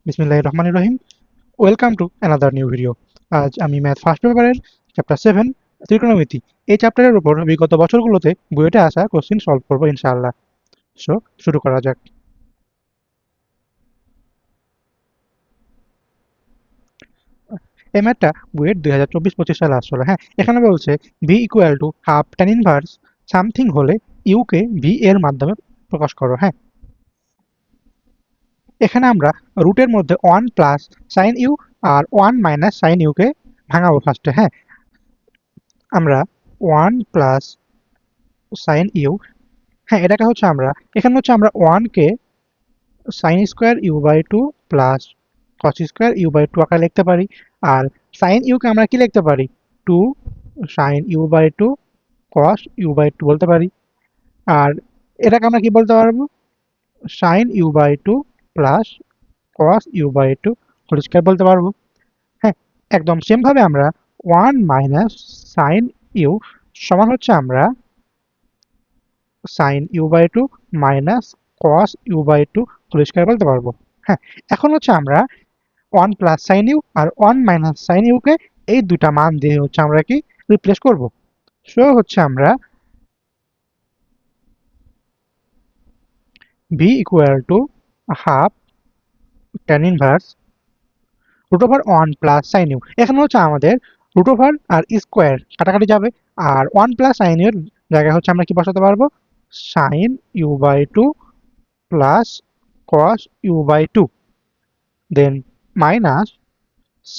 বিসমিল্লাহির রহমানির রহিম। Welcome to another new video. আজ আমি ম্যাথ ফার্স্ট পেপারের চ্যাপ্টার 7 ত্রিকোণমিতি এই চ্যাপ্টারের উপর বিগত বছরগুলোতে বুয়েটে আসা কোশ্চিন সলভ করবো ইনশাআল্লাহ। সো শুরু করা যাক। এই ম্যাথটা বুয়েট 2024-25 সালে আসলে। হ্যাঁ, এখানে বলছে V equal to half tan inverse something হলে ইউকে ভি এর মাধ্যমে প্রকাশ করো। হ্যাঁ, এখানে আমরা রুটের মধ্যে 1 প্লাস সাইন ইউ আর 1 মাইনাস সাইন ইউকে ভাঙাবো ফার্স্টে। হ্যাঁ, আমরা 1 প্লাস সাইন ইউ, হ্যাঁ এটাকে হচ্ছে আমরা এখানে হচ্ছে আমরা 1 কে sine square u by two plus cos square u by two আকারে লিখতে পারি। আর সাইন ইউ কে আমরা কি লিখতে পারি, 2 sine u by two cos u by two বলতে পারি। আর এটাকে আমরা কি বলতে পারবো, sine u by two plus cos u by two whole square বলতে পারবো। হ্যাঁ, একদম সেম ভাবে আমরা 1 মাইনাস সাইন ইউ সমান হচ্ছে আমরা sine u by two minus cos u by two whole square বলতে পারবো। হ্যাঁ, এখন হচ্ছে আমরা 1 প্লাস সাইন ইউ আর 1 মাইনাস সাইন ইউ কে এই দুটা মান দিয়ে হচ্ছে আমরা কি রিপ্লেস করব। সো হচ্ছে আমরা v equal to half tan inverse root over 1 plus sine u. এখানে হচ্ছে আমাদের রুট ওভার আর স্কোয়ার কাটাকাটি যাবে, আর 1 প্লাস সাইন ইউ এর জায়গায় হচ্ছে আমরা কি বসাতে পারবো, sine u by two plus cos u by two, then minus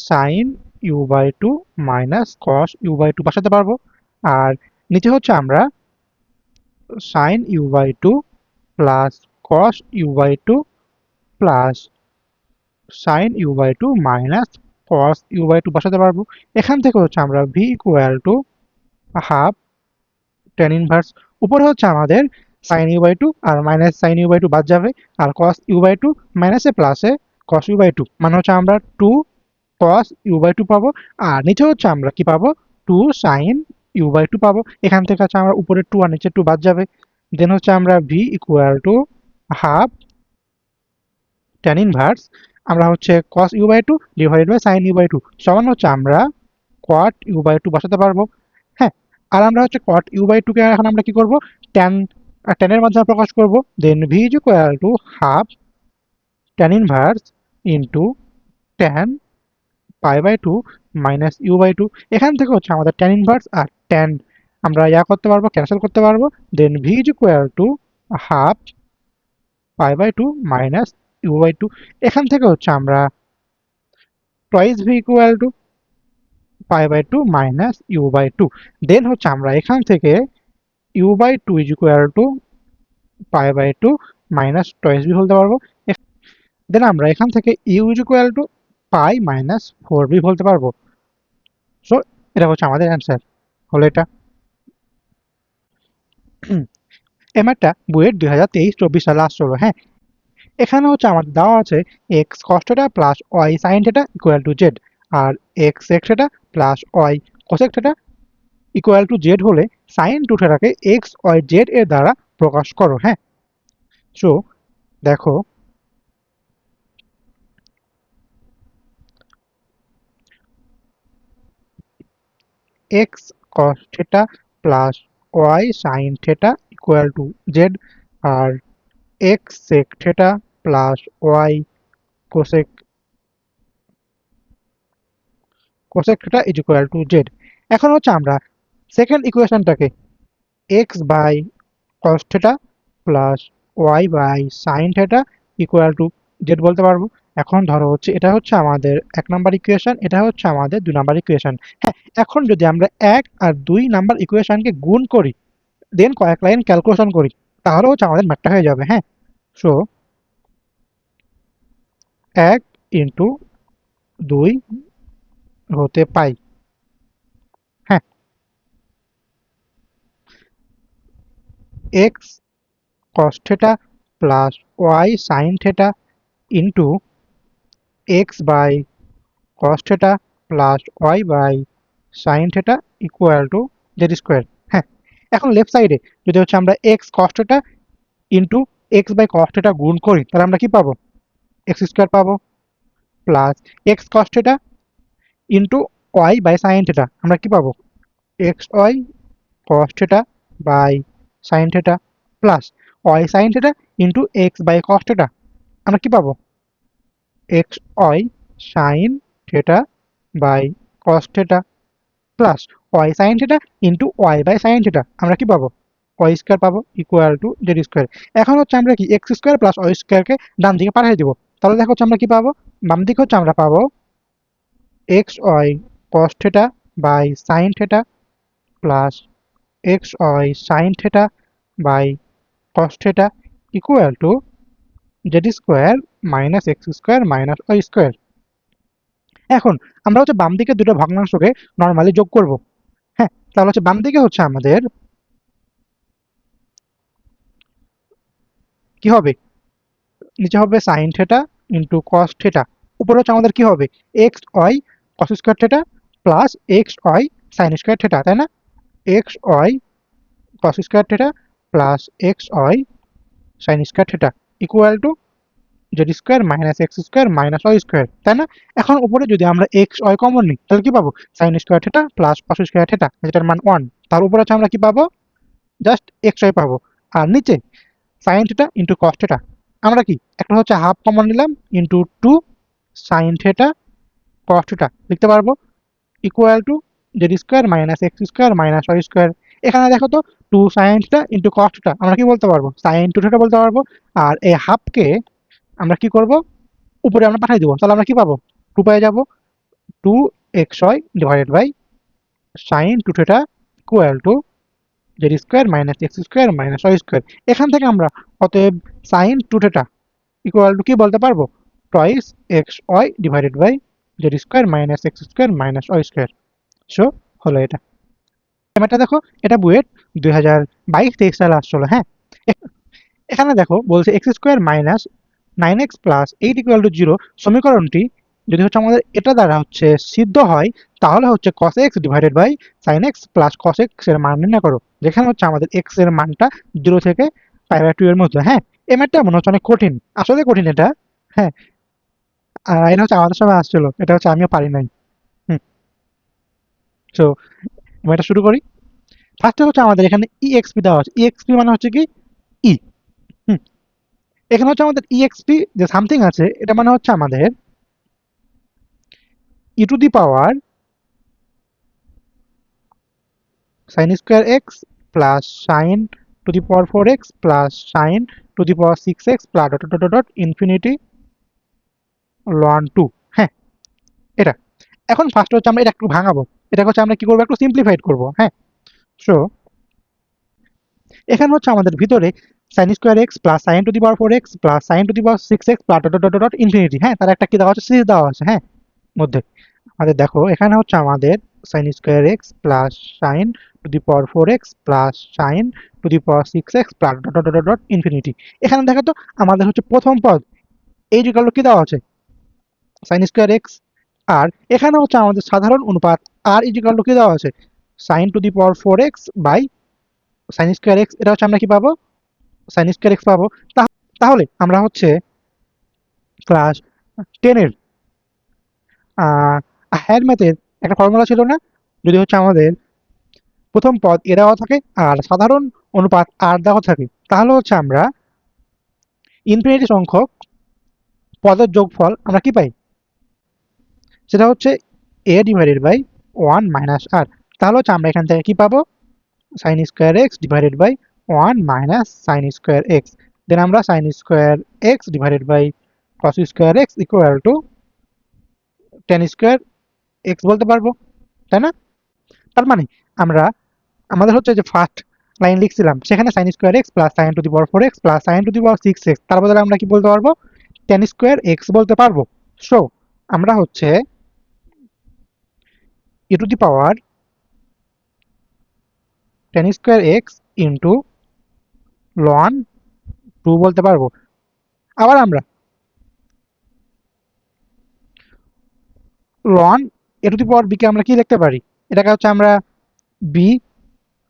sine u by two minus cos u by two বসাতে পারবো। আর নিচে হচ্ছে আমরা sine u by two plus cos u by two plus sine u by two minus cos u by two বসাতে পারবো। এখান থেকে হচ্ছে আমরা v equal to half tan inverse, উপরে হচ্ছে আমাদের সাইন ইউ বাই টু আর minus sine u by two বাদ যাবে, আর কস ইউ বাই টু মাইনাসে প্লাসে কস ইউ বাই টু মানে হচ্ছে আমরা 2 cos u বাই টু পাবো। আর নিচে হচ্ছে আমরা কি পাবো, 2 sin u বাই টু পাবো। এখান থেকে হচ্ছে আমরা উপরে 2 আর নিচে 2 বাদ যাবে। দেন হচ্ছে আমরা v equal to half tan inverse আমরা হচ্ছে cos u by two divided by sin u by two সমান হচ্ছে আমরা cot u বাই টু বসাতে পারবো। হ্যাঁ, আর আমরা হচ্ছে cot u বাই টু কে এখন আমরা কি করব, tan tan এর মাধ্যমে প্রকাশ করব। Then v equal to half tan inverse into tan pi by two minus u by two. এখান থেকে হচ্ছে আমাদের ট্যান ইনভার্স আর ট্যান আমরা করতে পারবো, ক্যান্সেল করতে পারবো। Then v is equal to half pi by two minus u by two. এখান থেকে হচ্ছে আমরা twice v equal to pi by two minus u by two. Then হচ্ছে আমরা এখান থেকে u by two is equal to pi by two minus twice v বলতে পারবো। দেন আমরা এখান থেকে u is equal to pi minus four v বলতে পারবো। সো এটা হচ্ছে আমাদের অ্যান্সার হলো এটা। এই ম্যাথটা বুয়েট 2023-24 সালে আসছিল। হ্যাঁ, এখানে হচ্ছে আমাদের দেওয়া আছে x cos theta plus y sine theta equal to z, আর x sec theta plus y cosec theta equal to z হলে সাইন টু থিটাকে এক্স ওয়াই জেড এর দ্বারা প্রকাশ করো। হ্যাঁ, সো দেখো x cos theta plus y sine theta equal to z, আর x sec theta plus y cosec cosec theta is equal to z. এখন হচ্ছে আমরা সেকেন্ড ইকুয়েশনটাকে x by cos theta plus y by sine theta equal to z বলতে পারবো। এখন ধরো হচ্ছে এটা হচ্ছে আমাদের এক নাম্বার ইকুয়েশন, এটা হচ্ছে আমাদের দুই নাম্বার ইকুয়েশন। হ্যাঁ, এখন যদি আমরা এক আর দুই নাম্বার ইকুয়েশনকে গুণ করি, দেন কয়েক লাইন ক্যালকুলেশন করি, তাহলে হচ্ছে আমাদের ম্যাথটা হয়ে যাবে। হ্যাঁ, সো এক ইন্টু দুই হতে পাই। হ্যাঁ, x cos theta plus y sine theta into x by cos theta plus y by sine theta equal to z square. হ্যাঁ, এখন লেফট সাইডে যদি হচ্ছে আমরা x cos theta into x by cos theta গুণ করি, তাহলে আমরা কি পাবো, এক্স স্কোয়ার পাবো। Plus x cos theta into y by sine theta. আমরা কি পাবো? X y cos theta by sine theta plus y sine theta into x by cos theta. আমরা কি পাবো? X y sine theta by cos theta plus y sine theta into y by sine theta. আমরা কি পাবো? Y square পাবো equal to z square. এখন হচ্ছে আমরা কি এক্স স্কোয়ার প্লাস ওয়াই স্কোয়ারকে ডান দিকে পাঠিয়ে দিব। তাহলে দেখো হচ্ছে আমরা কি পাবো? বাম দিকে হচ্ছে আমরা পাবো x y cos theta by sine theta plus x y sine theta by cos theta equal to z square minus x square minus y square. এখন আমরা হচ্ছে বাম দিকে দুটো ভগ্নাংশকে নর্মালি যোগ করব। হ্যাঁ, তাহলে হচ্ছে বাম দিকে হচ্ছে আমাদের কি হবে? নিচে হবে sine theta into cos theta, উপরে হচ্ছে আমাদের কি হবে? X y cos square theta plus x y sine square theta, তাই না? X y cos square theta plus x y sine square theta equal to z square minus x square minus y square, তাই না? এখন উপরে যদি আমরা x Y common নিই তাহলে কি পাবো? Sine square theta plus cos square theta, যেটার মান 1। তার উপরে হচ্ছে আমরা কি পাবো? জাস্ট এক্স ওয়াই পাবো। আর নিচে sine theta into cos theta, আমরা কি একটা হচ্ছে হাফ কমন নিলাম into 2 sine theta cos theta লিখতে পারবো equal to z square minus x square minus y square. এখানে দেখো তো 2 sine theta into cos theta আমরা কি বলতে পারবো? সাইন 2 থিটা বলতে পারবো। আর এই হাফকে আমরা কি করব? উপরে আমরা পাঠিয়ে দেবো। তাহলে আমরা কি পাবো? 2 পেয়ে যাবো। 2 x y divided by sine 2 theta equal to z square minus x square minus y square. এখান থেকে আমরা অতএব সাইন 2 থিটা ইকুয়াল টু কি বলতে পারবো? Twice x y divided by z square minus x square minus y square. So হলো এটা। এবারটা দেখো, এটা বুয়েট 2022-23 সালে আসছিল। হ্যাঁ, এখানে দেখো বলছে x square minus 9x plus 8 equal to 0 সমীকরণটি যদি হচ্ছে আমাদের এটা দ্বারা হচ্ছে সিদ্ধ হয়, তাহলে হচ্ছে cos x divided by sin x plus cos x এর মান নির্ণয় করো, যেখানে হচ্ছে আমাদের x এর মানটা 0 থেকে π/2 এর মধ্যে। হ্যাঁ, এই ম্যাথটা মনে হচ্ছে অনেক কঠিন, আসলে কঠিন এটা। হ্যাঁ, এটা হচ্ছে আমাদের সময় আসছিল, এটা হচ্ছে আমিও পারি নাই। হুম, তো এটা শুরু করি। ফার্স্টে হচ্ছে আমাদের এখানে exp দেওয়া আছে। exp মানে হচ্ছে কি ই। হুম, এখানে হচ্ছে আমাদের exp যে সামথিং আছে, এটা মানে হচ্ছে আমাদের e two the power sin square x plus sin to the power 4x plus sin to the power 6x plus dot dot dot dot infinity ln 2। হ্যাঁ, এটা এখন ফার্স্ট হচ্ছে আমরা এটা একটু ভাঙাবো। এটা হচ্ছে আমরা কি করবো? একটু সিম্পলিফাইড করবো। হ্যাঁ, সো এখানে হচ্ছে আমাদের ভিতরে sin square x plus sign to the power 4x plus sign to the power 6x plus dot dot dot infinity. হ্যাঁ, তার একটা কি দেওয়া আছে? সিরিজ দেওয়া আছে। হ্যাঁ, মধ্যে আমাদের দেখো এখানে হচ্ছে আমাদের sin square x plus sign to the power 4x plus sign to the power 6x plus dot dot dot infinity. এখানে দেখো তো আমাদের হচ্ছে প্রথম পদ এই যেগুলো কি দেওয়া আছে? sin square x. আর এখানে হচ্ছে আমাদের সাধারণ অনুপাত আর এই যেগুলো কি দেওয়া আছে? Sine to the power 4x by sine square x. এটা হচ্ছে আমরা কি পাবো? সাইন স্কোয়ার এক্স পাবো। তাহলে আমরা হচ্ছে ক্লাস 10 এর হায়ার ম্যাথের একটা ফর্মুলা ছিল না? যদি হচ্ছে আমাদের প্রথম পদ এ দেওয়া থাকে আর সাধারণ অনুপাত আর দেওয়া থাকে, তাহলে হচ্ছে আমরা ইনফিনিটি সংখ্যক পদের যোগফল আমরা কি পাই? সেটা হচ্ছে a divided by 1 minus r. তাহলে হচ্ছে আমরা এখান থেকে কি পাবো? Sine square x divided by 1 minus sine square x. Then আমরা sine square x divided by cos square x equal to tan square x বলতে পারবো, তাই না? তার মানে আমরা আমাদের হচ্ছে যে ফার্স্ট লাইন লিখছিলাম সেখানে sign square x plus sign to the power 4x plus sign to the power 6x, তার বদলে আমরা কি বলতে পারবো? টেন স্কোয়ার এক্স বলতে পারবো। সো আমরা হচ্ছে e to the power tan square x into ln 2 বলতে পারবো। আবার আমরা ln a to the power b কে আমরা কি লিখতে পারি? এটাকে হচ্ছে আমরা বি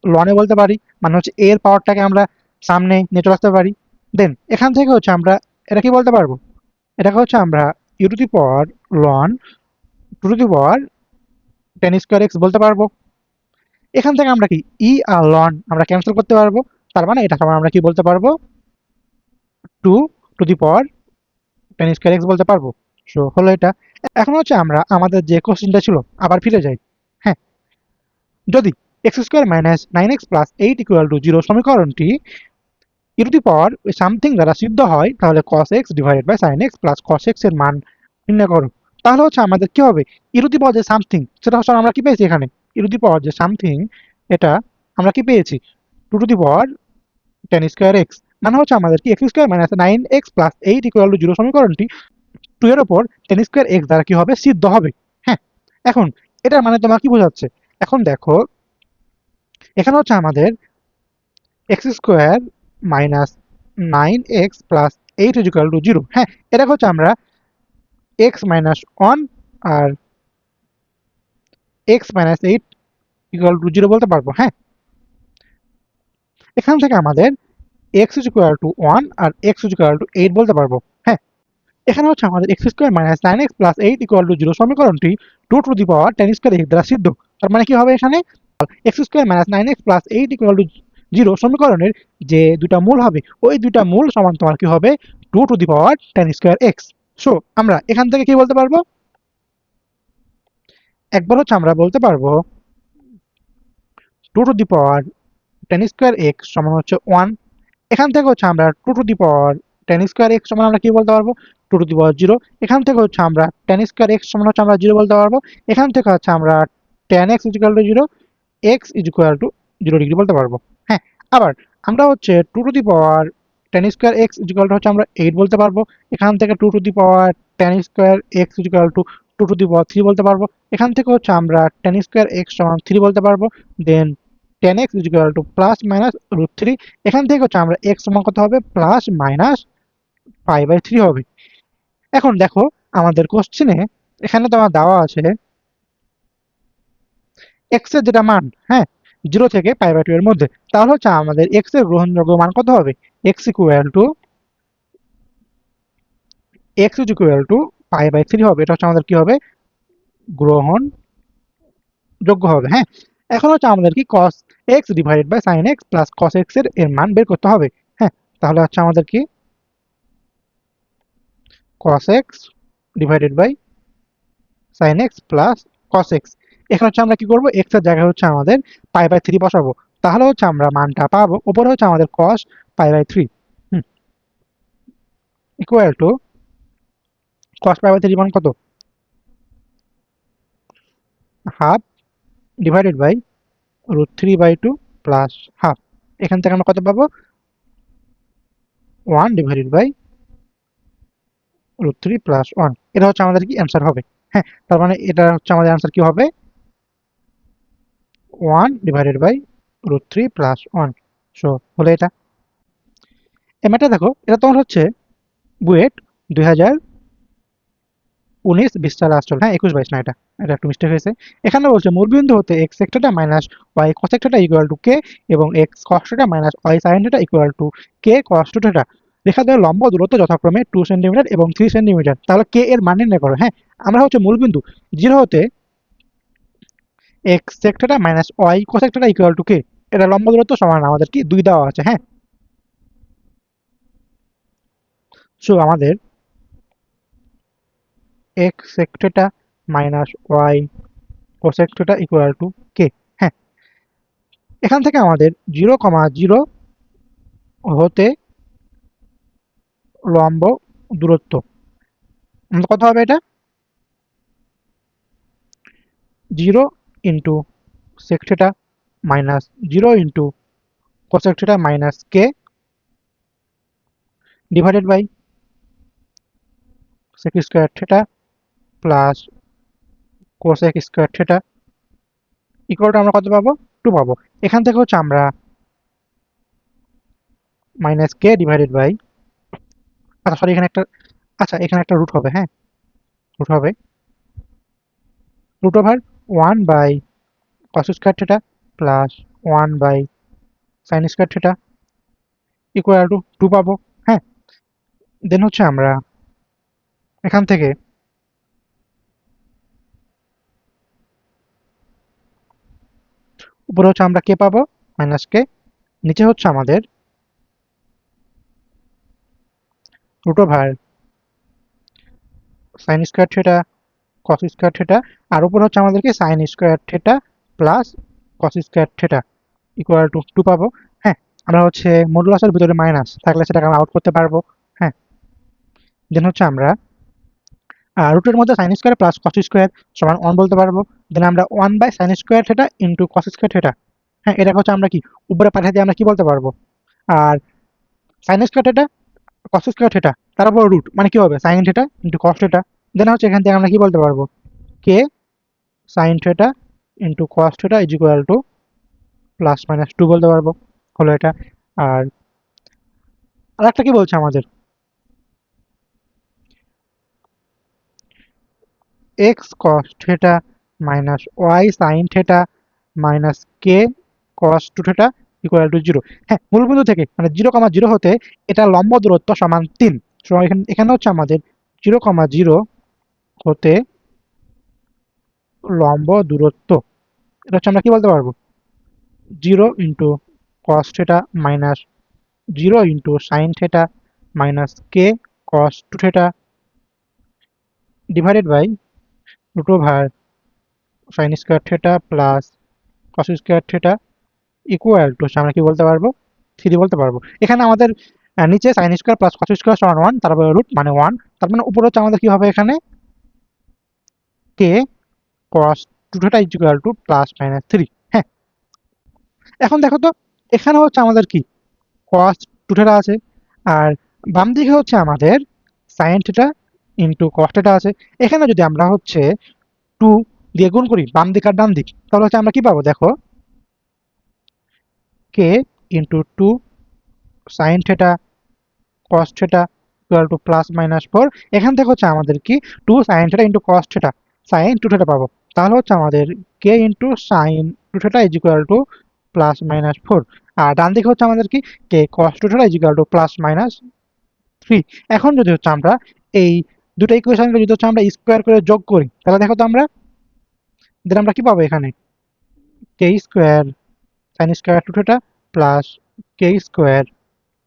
লনে বলতে পারি, মানে হচ্ছে এর পাওয়ারটাকে আমরা সামনে নিয়ে চলে আসতে পারি। দেন এখান থেকে হচ্ছে আমরা এটা কি বলতে পারবো? এটাকে হচ্ছে আমরা ইউ টু দি পাওয়ার লন two two the power tan square x বলতে পারবো। এখান থেকে আমরা কি আর লন আমরা ক্যান্সেল করতে পারবো, তার মানে এটা আমরা কি বলতে পারবো, two two the power tan square x বলতে পারবো। সো হলো এটা। এখন হচ্ছে আমরা আমাদের যে কোশ্চেনটা ছিল আবার ফিরে যাই। হ্যাঁ, যদি x square minus nine x plus eight equal to zero সমীকরণটি ই টু দি পাওয়ার সামথিং দ্বারা সিদ্ধ হয়, তাহলে cos x divided by sin x plus cos x এর মান নির্ণয় করো। তাহলে হচ্ছে আমাদের কি হবে, ই টু দি পাওয়ার যে সামথিং সেটা হচ্ছে আমরা কি পেয়েছি এখানে, ই টু দি পাওয়ার যে সামথিং এটা আমরা কি পেয়েছি, two two the power tan square x, মানে হচ্ছে আমাদের কি x square minus nine x plus eight equal to zero সমীকরণটি টু এর ওপর টেন স্কোয়ার এক্স দ্বারা কি হবে, সিদ্ধ হবে। হ্যাঁ, এখন এটার মানে তোমার কি বোঝাচ্ছে, এখন দেখো এখানে হচ্ছে আমাদের x square minus nine x plus eight equal to zero. হ্যাঁ, এটা হচ্ছে আমরা এক্স মাইনাস ওয়ান আর x minus eight equal to zero বলতে পারবো। হ্যাঁ, এখান থেকে আমাদের এক্স ইকুয়াল টু ওয়ান আর এক্স ইকুয়াল টু এইট বলতে পারবো। হ্যাঁ, এখানে হচ্ছে আমাদের x square minus nine x plus eight equal to zero সমীকরণটি two two the power tan square x দ্বারা সিদ্ধ। তার মানে কি হবে, এখানে x square minus nine x plus eight equal to zero সমীকরণের যে দুটা মূল হবে ওই দুটা মূল সমান তোমার কি হবে, two two the power tan square x. So আমরা এখান থেকে কি বলতে পারবো, একবার হচ্ছে আমরা বলতে পারবো two two the power tan square x সমান হচ্ছে ওয়ান। এখান থেকে হচ্ছে আমরা two two the power tan square x সমান আমরা কি বলতে পারবো, two two the power zero. এখান থেকে হচ্ছে আমরা টেন স্কোয়ার এক্স সমান হচ্ছে আমরা জিরো বলতে পারবো। এখান থেকে হচ্ছে আমরা tan x equal to zero, x equal to zero degree বলতে পারবো। হ্যাঁ, আবার আমরা হচ্ছে two two the power tan square x equal to হচ্ছে আমরা এইট বলতে পারবো। এখান থেকে two two the power tan square x equal to two two the power three বলতে পারবো। এখান থেকে হচ্ছে আমরা টেন স্কোয়ার এক্স সমান থ্রি বলতে পারবো। Then tan x equal to plus minus root three. এখান থেকে হচ্ছে আমরা এক্স সমান কত হবে, plus minus pi by three হবে। এখন দেখো আমাদের কোশ্চেনে এখানে তোমার দেওয়া আছে এক্স এর যেটা মান, হ্যাঁ, জিরো থেকে পাই বাই টু এর মধ্যে, তাহলে হচ্ছে আমাদের এক্স এর গ্রহণযোগ্য মান কত হবে, x equal to x equal to pi by three হবে। এটা হচ্ছে আমাদের কি হবে, গ্রহণযোগ্য হবে। হ্যাঁ, এখন হচ্ছে আমাদের কি cos x divided by sin x plus cos x এর মান বের করতে হবে। হ্যাঁ, তাহলে হচ্ছে আমাদের কি cos x divided by sin x plus cos x। এখানে হচ্ছে আমরা কি করব, x এর জায়গায় হচ্ছে আমাদের পাই বাই থ্রি বসাবো, তাহলে হচ্ছে আমরা মানটা পাবো, উপরে হচ্ছে আমাদের cos pi by three equal to cos pi by three মান কত, half divided by root three by two plus half. এখান থেকে আমরা কত পাবো, one divided by root three plus one. এটা হচ্ছে আমাদের কি অ্যান্সার হবে। হ্যাঁ, তার মানে এটা হচ্ছে আমাদের অ্যান্সার কি হবে, one divided by root three plus one. So হলো এটা। এমএটা দেখো, এটা তোমার হচ্ছে বুয়েট 2019-20 সালে আসছিল। হ্যাঁ, 21-22 না, এটা এটা একটু মিস্টেক হয়েছে। এখানে বলছে মূলবিন্দু হতে এক্স সেক্টরটা মাইনাস ওয়াই কস সেক্টরটা ইকুয়াল টু কে এবং x cos theta minus y sine theta equal to k cos two theta. রেখা দ্বয়ের লম্ব দূরত্ব যথাক্রমে 2 সেন্টিমিটার এবং 3 সেন্টিমিটার। তাহলে কে এর মান নির্ণয় করো। হ্যাঁ, আমরা হচ্ছে মূলবিন্দু জিরো হতে x sec theta minus y cosec theta equal to k, এটা লম্ব দূরত্ব সমান আমাদের কি দুই দেওয়া আছে। হ্যাঁ, সো আমাদের x sec theta minus y cosec theta equal to k. হ্যাঁ, এখান থেকে আমাদের জিরো কমা জিরো হতে লম্ব দূরত্ব কত হবে, এটা zero into sec theta minus zero into cosec theta minus k divided by sec square theta plus cosec square theta equal to আমরা কত পাবো, টু পাবো। এখান থেকে হচ্ছে আমরা মাইনাস কে ডিভাইডেড বাই, আচ্ছা সরি এখানে একটা, আচ্ছা এখানে একটা রুট হবে। হ্যাঁ, রুট হবে root over one by cos square theta plus one by sine square theta equal to two two. হ্যাঁ, দেন হচ্ছে আমরা এখান থেকে উপরে হচ্ছে আমরা কে পাবো, মাইনাস কে, নিচে হচ্ছে আমাদের root over sine square theta cos square theta, আর উপর হচ্ছে আমাদেরকে sine square theta plus cos square theta equal to 2 পাবো। হ্যাঁ, আমরা হচ্ছে মডুলাসের ভিতরে মাইনাস থাকলে সেটাকে আমরা আউট করতে পারবো। হ্যাঁ, দেন হচ্ছে আমরা রুটের মধ্যে sine square plus cos square সমান 1 বলতে পারবো। দেন আমরা 1 by sine square theta into cos square theta, হ্যাঁ এটাকে হচ্ছে আমরা কি উপরে পাঠিয়ে দিয়ে আমরা কি বলতে পারবো, আর sine square theta cos square theta তার উপর রুট মানে কি হবে sine theta into cos theta. Then হচ্ছে এখান থেকে আমরা কি বলতে পারবো, k sine theta into cos theta is equal to plus minus 2 বলতে পারবো, হলো এটা। আর আরেকটা কি বলছে আমাদের, x cos theta minus y sine theta minus k cos two theta equal to 0। হ্যাঁ, মূলবিন্দু থেকে মানে 0,0 হতে এটা লম্ব দূরত্ব সমান 3। এখানে এখানে হচ্ছে আমাদের 0,0 হতে লম্ব দূরত্ব, এটা হচ্ছে আমরা কি বলতে পারবো, 0 into cos theta minus 0 into sine theta minus k cos two theta divided by root over sine square theta plus cos square theta equal to আমরা কি বলতে পারবো, 3 বলতে পারবো। এখানে আমাদের নিচে sign square plus cos square সমান 1, তারপরে রুট মানে 1, তার মানে উপরে হচ্ছে আমাদের কি হবে এখানে k cos two theta equal to plus minus 3। হ্যাঁ, এখন দেখো তো এখানে হচ্ছে আমাদের কি কস টু থিটা আছে, আর বাম দিকে হচ্ছে আমাদের sign theta into cos theta আছে। এখানে যদি আমরা হচ্ছে 2 দিয়ে গুণ করি বাম দিক আর ডান দিক, তাহলে হচ্ছে আমরা কি পাবো দেখো, k into 2 sine theta cos theta equal to plus minus 4। এখান থেকে হচ্ছে আমাদের কি 2 sin theta into cos theta sin 2 theta পাবো, তাহলে হচ্ছে আমাদের k into sin 2 theta is equal to plus minus 4। আর ডান দিকে হচ্ছে আমাদের কি k cos 2 theta is equal to plus minus 3। এখন যদি হচ্ছে আমরা এই দুটো ইকুয়েশনকে যদি হচ্ছে আমরা স্কোয়ার করে যোগ করি, তাহলে দেখো তো আমরা দেন আমরা কি পাবো এখানে k square sin square 2 theta plus k square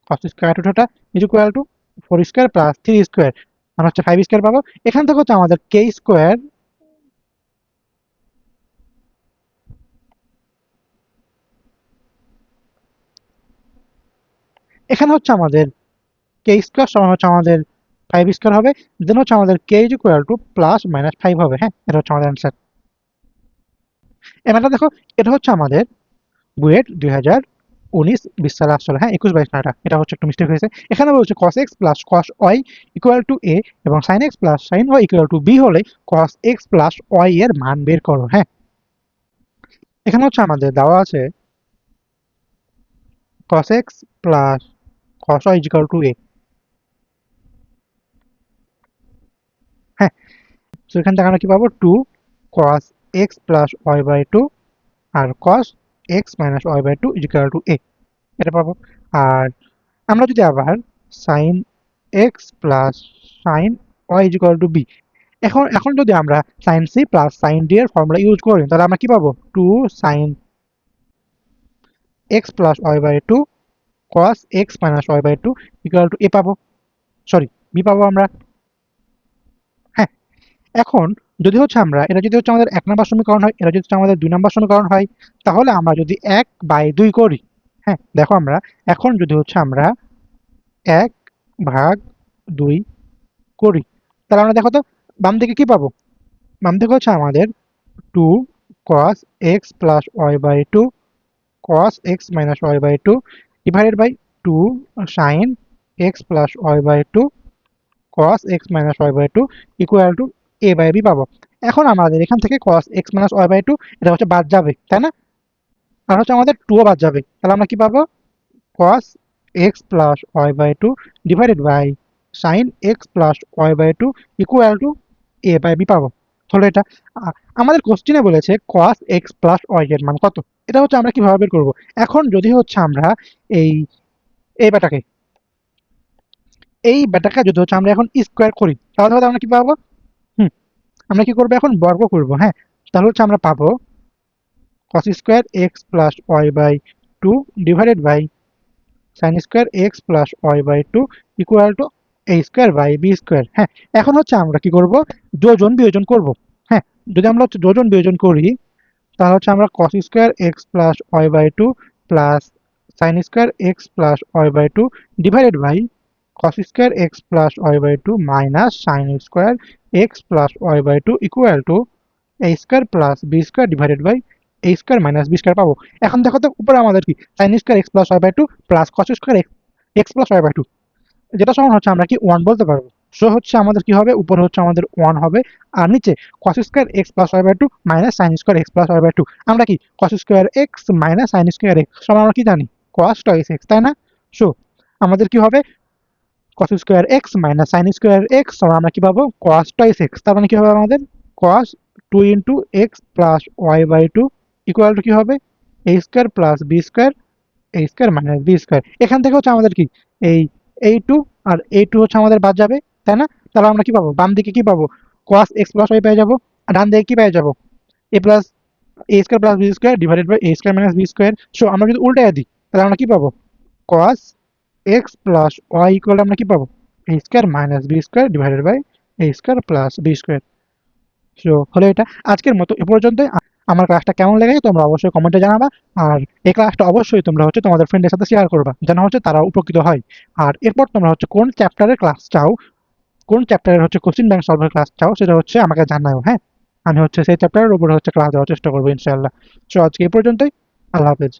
cos square 2 theta is equal to 4 square plus 3 square মানে হচ্ছে 5 স্কোয়ার পাবো। এখান থেকে হচ্ছে আমাদের k স্কোয়ার, এখানে হচ্ছে আমাদের k স্কোয়ার সমান হচ্ছে আমাদের 5 স্কোয়ার হবে। দেন হচ্ছে আমাদের k is equal to plus minus 5 হবে। হ্যাঁ, এটা হচ্ছে আমাদের অ্যান্সার। এবারটা দেখো, এটা হচ্ছে আমাদের বুয়েট 2019 20 সালে আসলে, হ্যাঁ 21-22 না, এটা হচ্ছে একটু মিস্টেক হয়েছে। এখানে বলছে cos x plus cos y equal to a এবং sin x plus sin y equal to b হলে cos x প্লাস y এর মান বের করো। হ্যাঁ, এখানে হচ্ছে আমাদের দেওয়া আছে cos x plus cos y is equal to a। হ্যাঁ, তো এখান থেকে আমরা কি পাবো 2 cos x plus y by 2 R cos x minus y by 2 is equal to a, এটা পাবো। আর আমরা যদি আবার sin x plus sin y is equal to b, এখন এখন যদি আমরা sin c plus sin d এর ফর্মুলা ইউজ করি, তাহলে আমরা কি পাবো 2 sin x plus y by 2 cos x minus y by 2 equal to a পাবো, সরি b পাবো আমরা। হ্যাঁ, এখন যদি হচ্ছে আমরা এটা যদি হচ্ছে আমাদের 1 নম্বর সমীকরণ হয়, এটা যদি হচ্ছে আমাদের 2 নম্বর সমীকরণ হয়, তাহলে আমরা যদি 1/2 করি, হ্যাঁ দেখো আমরা এখন যদি হচ্ছে আমরা 1/2 করি, তাহলে আমরা দেখো তো বাম দিকে কি পাবো, বাম দিকে হচ্ছে আমাদের 2 cos x plus y by 2 cos x minus y by 2 divided by 2 sin x plus y by 2 cos x minus y by 2 equal to a by b পাবো। এখন আমাদের এখান থেকে cos x minus y by 2 এটা হচ্ছে বাদ যাবে, তাই না? আর হচ্ছে আমাদের 2 ও বাদ যাবে, তাহলে আমরা কি পাবো cos x plus y by 2 divided by sin x plus y by 2 equal to a by b পাবো। হলো এটা। আমাদের কোশ্চেনে বলেছে cos x plus y এর মান কত, এটা হচ্ছে আমরা কিভাবে বের করব। এখন যদি হচ্ছে আমরা এই এই বেটাকে এই বেটাকে যদি হচ্ছে আমরা এখন স্কোয়ার করি তাহলে হয়তো আমরা কি পাবো? হুম, আমরা কি করবো এখন বর্গ করব, হ্যাঁ। তাহলে হচ্ছে আমরা পাবো cos square x plus y by two divided by sine square x plus y by two equal to a square by b square. হ্যাঁ, এখন হচ্ছে আমরা কি করব? যোজন বিয়োজন করব। হ্যাঁ, যদি আমরা হচ্ছে যোজন বিয়োজন করি তাহলে হচ্ছে আমরা cos square x plus y by two plus sine square x plus y by two divided by cos square x plus y by two minus sine square x plus y by two equal to a square plus b square divided by a square minus b square পাবো। এখন দেখো তো উপরে আমাদের কি sine square x plus y by two plus cos square x plus y by two, যেটা সমান হচ্ছে আমরা কি ওয়ান বলতে পারবো। সো হচ্ছে আমাদের কি হবে, উপরে হচ্ছে আমাদের ওয়ান হবে আর নিচে cos square x plus y by two minus sine square x plus y by two. আমরা কি cos square x minus sine square x সমান আমরা কি জানি কস টয়েস এক্স, তাই না? সো আমাদের কি হবে cos square x minus sine square x সমান আমরা কি পাবো cos টয়েস এক্স। তার মানে কি হবে আমাদের cos two into x plus y by two equal to কি হবে a square plus b square a square minus b square. এখান থেকে হচ্ছে আমাদের কি এই এই টু আর এই টু হচ্ছে আমাদের বাদ যাবে, তাই না? তাহলে আমরা কি পাবো, বাম দিকে কি পাবো cos এক্স প্লাস ওয়াই পেয়ে যাবো, আর ডান দিকে কি পেয়ে যাবো a plus a square plus b square divided by a square minus b square. So আমরা যদি উল্টায় দিই তাহলে আমরা কি পাবো cos x plus y equal আমরা কি পাবো a square minus b square divided by a square plus b square. So হলো এটা আজকের মতো এ পর্যন্ত। আমার ক্লাসটা কেমন লেগেছে তোমরা অবশ্যই কমেন্টে জানাবা, আর এই ক্লাসটা অবশ্যই তোমরা হচ্ছে তোমাদের ফ্রেন্ডের সাথে শেয়ার করবা যেন হচ্ছে তারা উপকৃত হয়। আর এরপর তোমরা হচ্ছে কোন চ্যাপ্টারের ক্লাস চাও, কোন চ্যাপ্টারের হচ্ছে কোশ্চিন ব্যাংক সলভের ক্লাস চাও সেটা হচ্ছে আমাকে জানাও, হ্যাঁ। আমি হচ্ছে সেই চ্যাপ্টারের উপরে হচ্ছে ক্লাস দেওয়ার চেষ্টা করবো ইনশাআল্লাহ। সো আজকে এই পর্যন্তই। আল্লাহ হাফেজ।